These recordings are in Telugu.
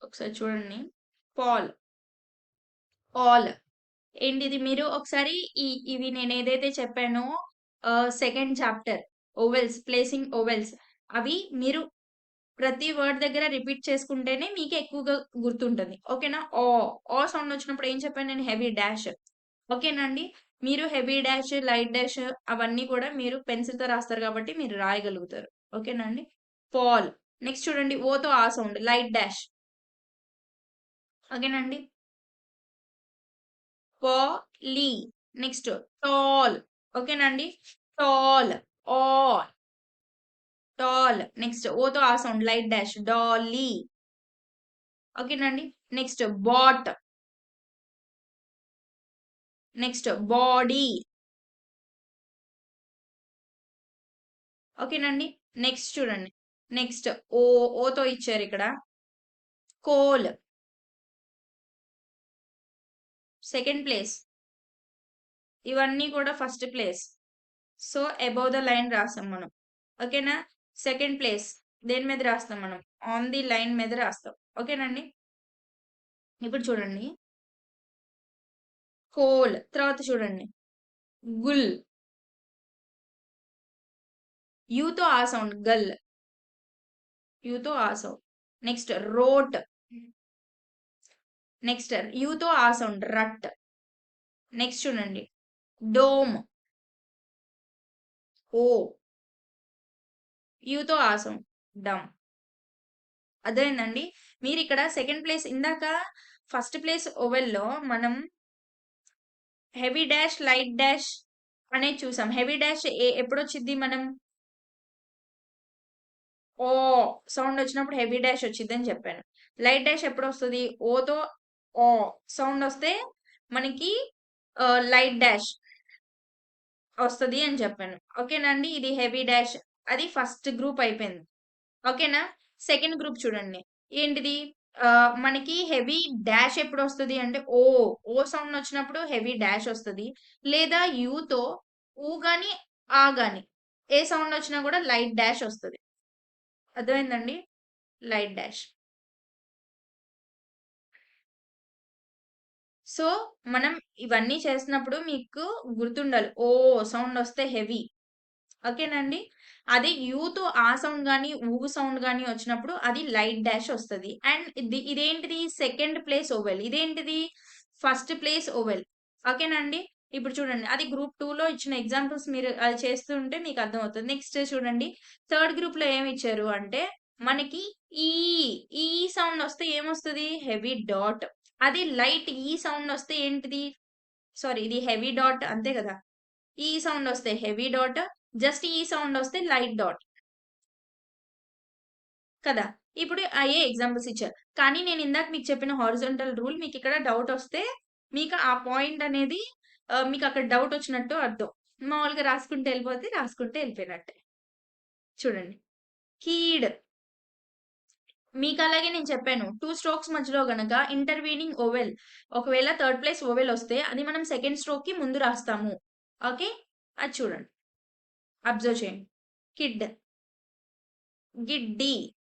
ఒకసారి చూడండి. పాల్, ఆల్ ఏంటిది మీరు ఒకసారి ఇవి నేను ఏదైతే చెప్పానో second chapter vowels, placing vowels అవి మీరు ప్రతి వర్డ్ దగ్గర రిపీట్ చేసుకుంటేనే మీకు ఎక్కువగా గుర్తుంటుంది. ఓకేనా? ఓ సౌండ్ వచ్చినప్పుడు ఏం చెప్పాను నేను? Heavy dash. ఓకేనా అండి? మీరు హెవీ డాష్, లైట్ డాష్ అవన్నీ కూడా మీరు పెన్సిల్‌తో రాస్తారు కాబట్టి మీరు రాయగలుగుతారు. ఓకేనా అండి? పాల్. నెక్స్ట్ చూడండి ఓతో ఆ సౌండ్ లైట్ డాష్. ఓకేనా అండి? పాలీ. Next tall. ఓకేనా అండి? టాల్. ఆల్. టాల్. నెక్స్ట్ ఓతో ఆ సౌండ్ లైట్ డాష్ డాలీ. ఓకేనండి? Next bot. Next body. ఓకేనండి? నెక్స్ట్ చూడండి. నెక్స్ట్ ఓతో ఇచ్చారు ఇక్కడ. కోల్. Second place. ఇవన్నీ కూడా first place. So above the line రాస్తాం మనం. ఓకేనా? సెకండ్ ప్లేస్ దేని మీద రాస్తాం మనం? ఆన్ ది లైన్ మీద రాస్తాం. ఓకేనండి? ఇప్పుడు చూడండి. కోల్ తర్వాత చూడండి. గుల్. యూతో ఆ సౌండ్ గల్. యూతో ఆ సౌండ్. Next wrote. నెక్స్ట్ యూతో ఆ సౌండ్ రట్. నెక్స్ట్ చూడండి. డోమ్. ఓ. యూతో ఆ సౌండ్ డమ్. అదేందండి మీరు ఇక్కడ సెకండ్ ప్లేస్ ఇందాక ఫస్ట్ ప్లేస్ ఓవెల్లో మనం హెవీ డాష్ లైట్ డాష్ అనేది చూసాం. హెవీ డాష్ ఎప్పుడు వచ్చింది మనం? ఓ సౌండ్ వచ్చినప్పుడు హెవీ డాష్ వచ్చింది అని చెప్పాను. లైట్ డాష్ ఎప్పుడు వస్తుంది? ఓతో ఓ సౌండ్ వస్తే మనకి లైట్ డాష్ వస్తుంది అని చెప్పాను. ఓకేనా అండి? ఇది హెవీ డాష్. అది ఫస్ట్ గ్రూప్ అయిపోయింది. ఓకేనా? సెకండ్ గ్రూప్ చూడండి. ఏంటిది? మనకి హెవీ డాష్ ఎప్పుడు వస్తుంది అంటే ఓ సౌండ్ వచ్చినప్పుడు హెవీ డాష్ వస్తుంది. లేదా యూతో ఊ గాని ఆ గాని ఏ సౌండ్ వచ్చినా కూడా లైట్ డాష్ వస్తుంది. అర్థమైందండి? Light dash. సో మనం ఇవన్నీ చేసినప్పుడు మీకు గుర్తుండాలి. ఓ సౌండ్ వస్తే హెవీ. ఓకేనండి? అదే యూతో ఆ సౌండ్ గాని, ఊ సౌండ్ గాని వచ్చినప్పుడు అది లైట్ డాష్ వస్తది. అండ్ ఇదేంటిది? Second place vowel. ఇదేంటిది? First place vowel. ఓకేనా అండి? ఇప్పుడు చూడండి. అది గ్రూప్ 2లో ఇచ్చిన ఎగ్జాంపుల్స్ మీరు అది చేస్తుంటే మీకు అర్థమవుతుంది. నెక్స్ట్ చూడండి. థర్డ్ గ్రూప్‌లో ఏమిచ్చారు అంటే మనకి ఈ, ఈ సౌండ్ వస్తే ఏమొస్తది? Heavy dot. అది లైట్ ఈ సౌండ్ వస్తే ఏంటిది? సారీ ఇది హెవీ డాట్ అంతే కదా! ఈ సౌండ్ వస్తే హెవీ డాట్. జస్ట్ ఈ సౌండ్ వస్తే లైట్ డాట్ కదా! ఇప్పుడు అయ్యే ఎగ్జాంపుల్స్ ఇచ్చారు. కానీ నేను ఇందాక మీకు చెప్పిన హారిజాంటల్ రూల్ మీకు ఇక్కడ డౌట్ వస్తే మీకు ఆ పాయింట్ అనేది మీకు అక్కడ డౌట్ వచ్చినట్టు అర్థం. మామూలుగా రాసుకుంటూ వెళ్ళిపోతే రాసుకుంటూ వెళ్ళిపోయినట్టే. చూడండి. కీడ్. మీకు అలాగే నేను చెప్పాను. 2 స్ట్రోక్స్ మధ్యలో గనక ఇంటర్వీనింగ్ ఓవెల్ ఒకవేళ థర్డ్ ప్లేస్ ఓవెల్ వస్తే అది మనం సెకండ్ స్ట్రోక్‌కి ముందు రాస్తాము. ఓకే? అది చూడండి. అబ్జర్వ్ చేయండి. కిడ్. గిడ్డి.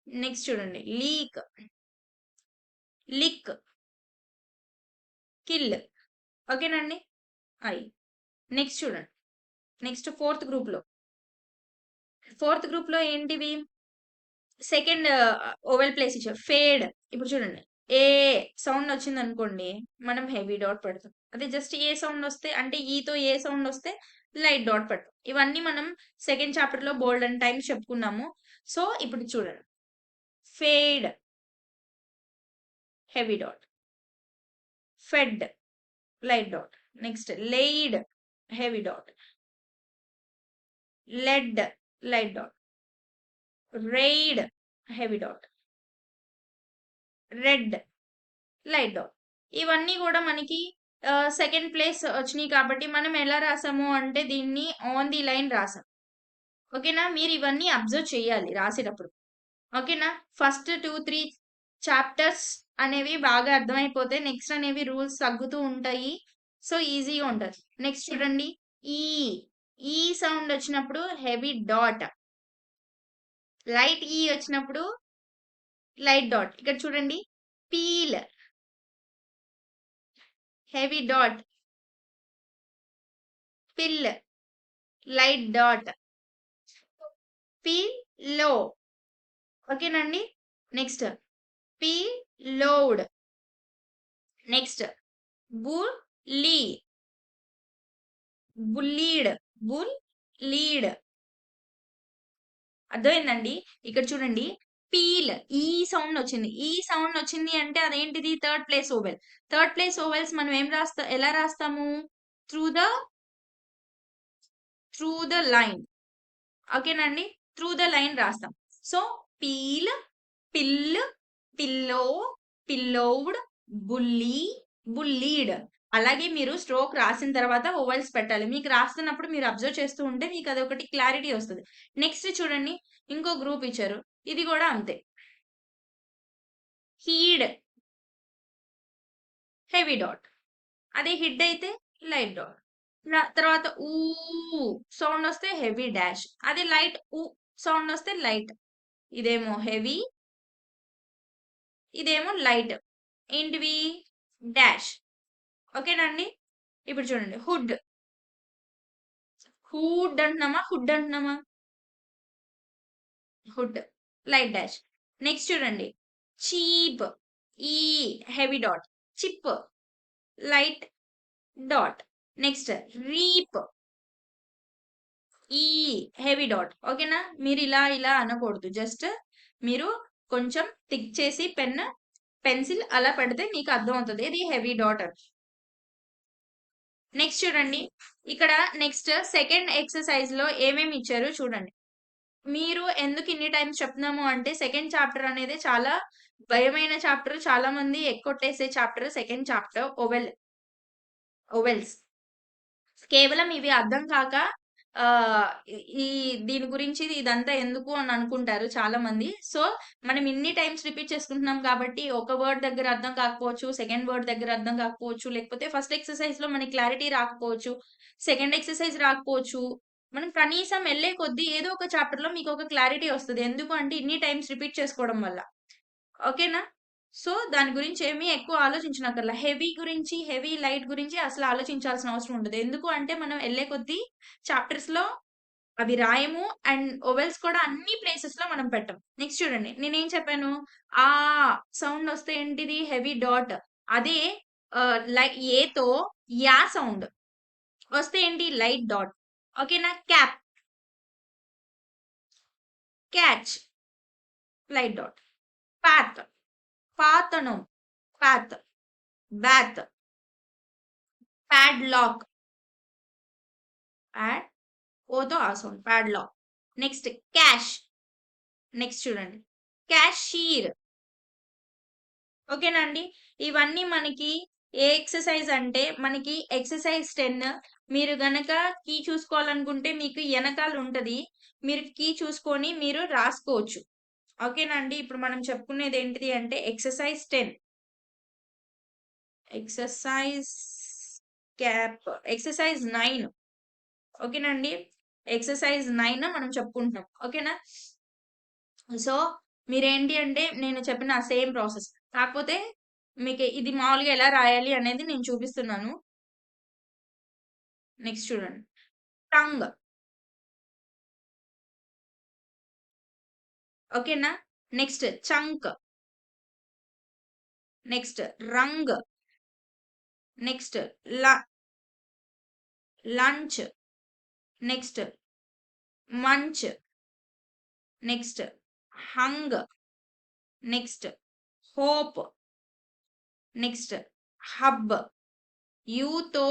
నెక్స్ట్ చూడండి. లీక్. లిక్. కిల్. ఓకేనండి? అయి. నెక్స్ట్ చూడండి. నెక్స్ట్ ఫోర్త్ గ్రూప్‌లో ఏంటివి? సెకండ్ ఓవెల్ ప్లేస్ ఇచ్చారు. ఫేడ్. ఇప్పుడు చూడండి. ఏ సౌండ్ వచ్చిందనుకోండి మనం హెవీ డాట్ పెడతాం. అదే జస్ట్ ఏ సౌండ్ వస్తే అంటే ఈతో ఏ సౌండ్ వస్తే లైట్ డాట్ పెడతాం. ఇవన్నీ మనం సెకండ్ చాప్టర్‌లో బోల్డన్ని టైమ్స్ చెప్పుకున్నాము. సో, ఇప్పుడు చూడండి. Fade heavy dot. Fed light dot. Next laid heavy dot. Led light dot. Raid heavy dot. Red light dot. ఇవన్నీ కూడా మనకి సెకండ్ ప్లేస్ వచ్చినాయి కాబట్టి మనం ఎలా రాసాము అంటే దీన్ని ఆన్ ది లైన్ రాసాం. ఓకేనా? మీరు ఇవన్నీ అబ్జర్వ్ చేయాలి రాసేటప్పుడు. ఓకేనా? ఫస్ట్ 2, 3 చాప్టర్స్ అనేవి బాగా అర్థమైపోతే నెక్స్ట్ అనేవి రూల్స్ తగ్గుతూ ఉంటాయి. సో ఈజీగా ఉంటది. నెక్స్ట్ చూడండి. ఈ ఈ సౌండ్ వచ్చినప్పుడు హెవీ డాట్. లైట్ ఈ వచ్చినప్పుడు లైట్ డాట్. ఇక్కడ చూడండి. Peel heavy dot, pill light dot, pillow ఓకేనండి. Next pillowed, next bully bullied, bullied. అర్థమైందండి. ఇక్కడ చూడండి, పీల్ ఈ సౌండ్ వచ్చింది. ఈ సౌండ్ వచ్చింది అంటే అదేంటిది? Third place oval. Third place ovals మనం ఏం ఎలా రాస్తాము? Through the through the line. ఓకేనండి. త్రూ ద లైన్ రాస్తాం. So peel, pill, pillow, pillowed, bully, bullied. అలాగే మీరు స్ట్రోక్ రాసిన తర్వాత ఓవెల్స్ పెట్టాలి. మీకు రాస్తున్నప్పుడు మీరు అబ్జర్వ్ చేస్తూ ఉంటే మీకు అదొకటి క్లారిటీ వస్తది. నెక్స్ట్ చూడండి, ఇంకో గ్రూప్ ఇచ్చారు. ఇది కూడా అంతే. హీడ్ హెవీ డాట్, అదే హిడ్ అయితే లైట్ డాట్. తర్వాత ఊ సౌండ్ వస్తే హెవీ డాష్, అదే లైట్ ఊ సౌండ్ వస్తే లైట్. ఇదేమో హెవీ, ఇదేమో లైట్. ఏంటివి? డాష్. ఓకేనండి. ఇప్పుడు చూడండి, హుడ్. హుడ్ అంటున్నామా, హుడ్ అంటున్నామా? Hood light dash. నెక్స్ట్ చూడండి, చీప్ ఈ heavy dot, chip light dot. Next reap ఈ హెవీ డాట్. ఓకేనా? మీరు ఇలా ఇలా అనకూడదు. జస్ట్ మీరు కొంచెం టిక్ చేసి పెన్సిల్ అలా పెడితే మీకు అర్థం అవుతుంది ఇది హెవీ డాట్ అని. నెక్స్ట్ చూడండి, ఇక్కడ నెక్స్ట్ సెకండ్ ఎక్సర్సైజ్ లో ఏమేమి ఇచ్చారు చూడండి. మీరు ఎందుకు ఇన్ని టైమ్స్ చెప్తున్నాము అంటే, సెకండ్ చాప్టర్ అనేది చాలా భయమైన చాప్టర్. చాలా మంది ఎక్కొట్టేసే చాప్టర్ సెకండ్ చాప్టర్ ఓవెల్స్. కేవలం ఇవి అర్థం కాక ఈ దీని గురించి ఇదంతా ఎందుకు అని అనుకుంటారు చాలా మంది. సో మనం ఇన్ని టైమ్స్ రిపీట్ చేసుకుంటున్నాం కాబట్టి ఒక వర్డ్ దగ్గర అర్థం కాకపోవచ్చు, సెకండ్ వర్డ్ దగ్గర అర్థం కాకపోవచ్చు, లేకపోతే ఫస్ట్ ఎక్సర్సైజ్ లో మనకి క్లారిటీ రాకపోవచ్చు, సెకండ్ ఎక్సర్సైజ్ రాకపోవచ్చు. మనం కనీసం వెళ్ళే కొద్దీ ఏదో ఒక చాప్టర్ లో మీకు ఒక క్లారిటీ వస్తుంది. ఎందుకు అంటే ఇన్ని టైమ్స్ రిపీట్ చేసుకోవడం వల్ల. ఓకేనా? సో దాని గురించి ఏమీ ఎక్కువ ఆలోచించనక్కర్లా. హెవీ గురించి, హెవీ లైట్ గురించి అసలు ఆలోచించాల్సిన అవసరం ఉండదు. ఎందుకు అంటే మనం వెళ్ళే కొద్దీ చాప్టర్స్ లో అవి రాయము అండ్ ఓవెల్స్ కూడా అన్ని ప్లేసెస్ లో మనం పెట్టం. నెక్స్ట్ చూడండి, నేనేం చెప్పాను? ఆ సౌండ్ వస్తే ఏంటిది? Heavy dot. అదే ఏతో యా సౌండ్ వస్తే ఏంటి? Light dot. ఓకేనా? Cap, catch light dot. Path, పాతను, పాత్. బాత్, padlock, ప్యాడ్ ఓతో ఆ sound, padlock. Next cash. Next చూడండి, క్యాషియర్. ఓకేనా అండి? ఇవన్నీ మనకి ఏ ఎక్సర్సైజ్ అంటే మనకి ఎక్సర్సైజ్ 10. మీరు గనక కీ చూసుకోవాలనుకుంటే మీకు వెనకాల ఉంటది. మీరు కీ చూసుకొని మీరు రాసుకోవచ్చు. ఓకేనా అండి? ఇప్పుడు మనం చెప్పుకునేది ఏంటిది అంటే ఎక్సర్సైజ్ 10. Exercise exercise 9. ఓకేనండి? ఎక్సర్సైజ్ 9 మనం చెప్పుకుంటున్నాం. ఓకేనా? సో మీరేంటి అంటే నేను చెప్పిన సేమ్ ప్రాసెస్. కాకపోతే మీకు ఇది మామూలుగా ఎలా రాయాలి అనేది నేను చూపిస్తున్నాను. నెక్స్ట్ చూడండి, టంగ్. ఓకేనా? Next chunk, next rung, next lunch, next munch, next hung, next hope, next hub. యూతో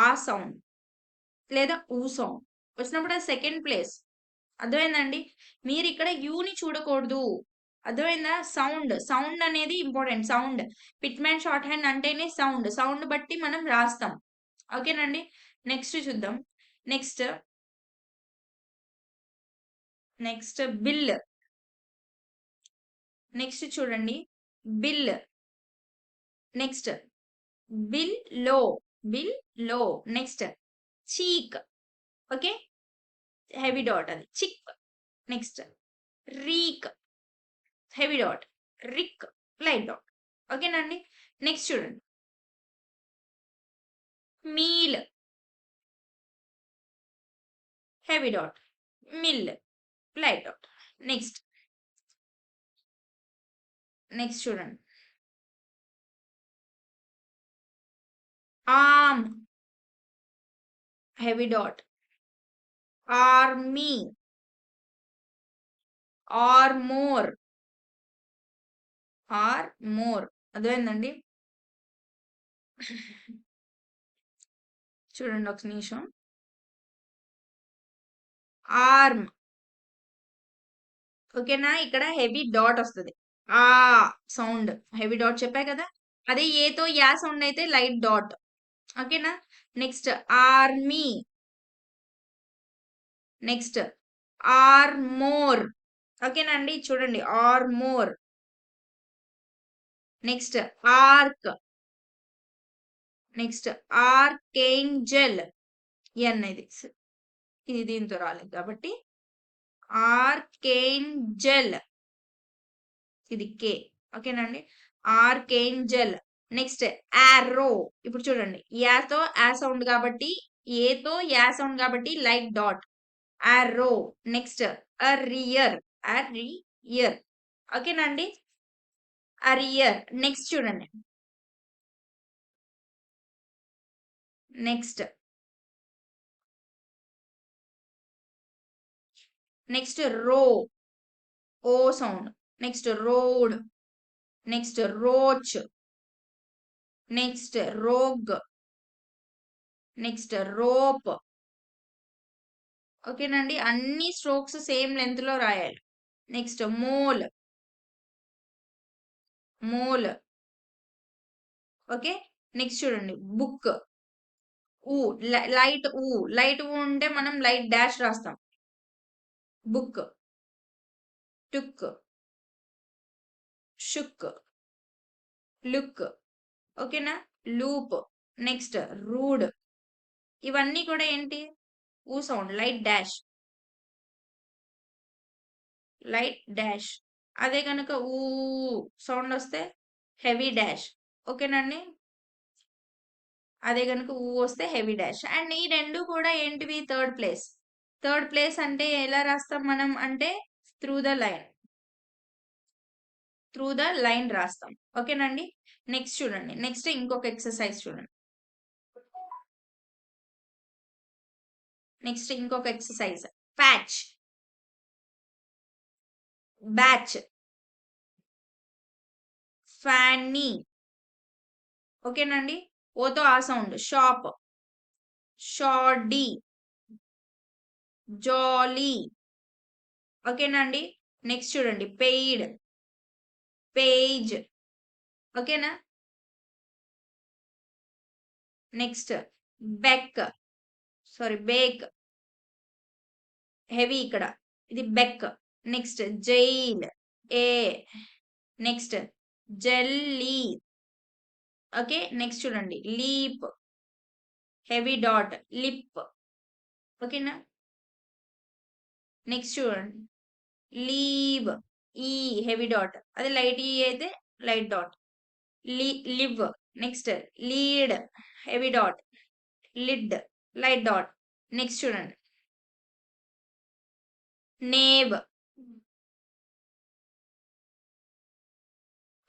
ఆ సౌండ్ లేదా ఊ సౌండ్ వచ్చినప్పుడు అది సెకండ్ ప్లేస్. అర్థమైందండి? మీరు ఇక్కడ యూని చూడకూడదు. అర్థమైందా? సౌండ్, సౌండ్ అనేది important. Sound Pitman shorthand అంటేనే సౌండ్. సౌండ్ బట్టి మనం రాస్తాం. ఓకేనండి? నెక్స్ట్ చూద్దాం. Next next bill. నెక్స్ట్ చూడండి, బిల్. నెక్స్ట్ బిల్ లో, బిల్ లో. Next cheek. Okay, heavy dot అది chick. Next reek heavy dot, rick light dot. ఓకేనండి. నెక్స్ట్ చూడండి. Meal heavy dot. Mill light dot. Next చూడండి. Arm heavy dot. Army armour అర్థమైందండి. చూడండి ఒక నిమిషం. ఆర్మ్ ఓకేనా, ఇక్కడ హెవీ డాట్ వస్తుంది. ఆ సౌండ్ హెవీ డాట్ చెప్పా కదా. అదే ఏతో యా సౌండ్ అయితే లైట్ డాట్. ఓకేనా. Next army. Next armour. ఓకేనండి, చూడండి armour. Next ark. Next archangel. ఎన్ ఇది దీంతో రాలేదు కాబట్టి ఆర్కేంజల్. ఇది కే. ఓకేనండి, ఆర్కేంజల్. Next arrow. ఇప్పుడు చూడండి, యాతో యా సౌండ్ కాబట్టి, ఏతో యా సౌండ్ కాబట్టి light dot. Arrow. Next arrear. Arrear. ఓకేనండి, అరియర్. నెక్స్ట్ చూడండి. Next row. O sound. Next road. Next roach. Next rogue. Next rope. ఓకేనండి, అన్ని స్ట్రోక్స్ సేమ్ లెంత్ లో రాయాలి. Next mole. ఓకే. నెక్స్ట్ చూడండి బుక్. ఊ లైట్ ఊ ఉంటే మనం లైట్ డాష్ రాస్తాం. బుక్. టుక్. షుక్. లుక్. ఓకేనా. లూప్. Next rude. ఇవన్నీ కూడా ఏంటి, ఊ సౌండ్, లైట్ డాష్. అదే కనుక ఊ సౌండ్ వస్తే హెవీ డాష్. ఓకేనండి, అదే కనుక ఊ వస్తే హెవీ డాష్. అండ్ ఈ రెండు కూడా ఏంటివి, థర్డ్ ప్లేస్ అంటే ఎలా రాస్తాం మనం అంటే త్రూ ద లైన్ రాస్తాం. ఓకేనండి. నెక్స్ట్ చూడండి. నెక్స్ట్ ఇంకొక ఎక్సర్సైజ్ చూడండి. నెక్స్ట్ ఇంకొక ఎక్సర్సైజ్. ప్యాచ్. బ్యాచ్. ఫ్యానీ. ఓకేనండి, ఓతో ఆ సౌండ్. షాప్. షాడీ. జాలీ. ఓకేనండి. నెక్స్ట్ చూడండి. పెయిడ్. పేజ్. ఓకేనా. Next bake. హెవీ ఇక్కడ, ఇది బెక్. Next jail. ఏ. Next jelly. ఓకే. నెక్స్ట్ చూడండి లీప్. Heavy dot. లిప్. ఓకేనా. నెక్స్ట్ చూడండి లీవ్. ఈ హెవీ డాట్, అది లైట్ ఈ అయితే light dot. Live. Next lead. Heavy dot. Lid. Light dot. Next చూడండి nave.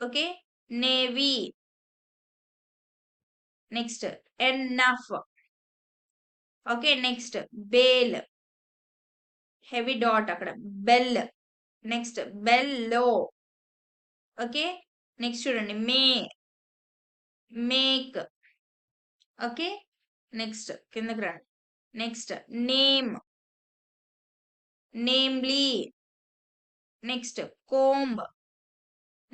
Okay. Navy. Next enough. Okay. Next bale. Heavy dot అక్కడ. Bell. Next bellow. Okay. Next చూడండి మేక్. ఓకే. నెక్స్ట్ కిందకి రండి. Next namely. Next comb.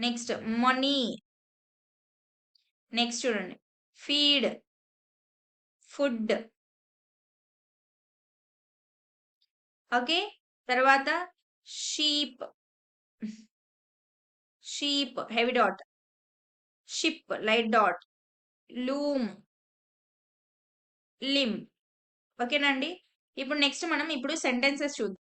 Next money. Next చూడండి ఫీడ్. ఫుడ్. ఓకే. తర్వాత sheep. Heavy dot. Ship light dot. Loom. Limb. ఓకేనండి. ఇప్పుడు నెక్స్ట్ మనం సెంటెన్సెస్ చూద్దాం.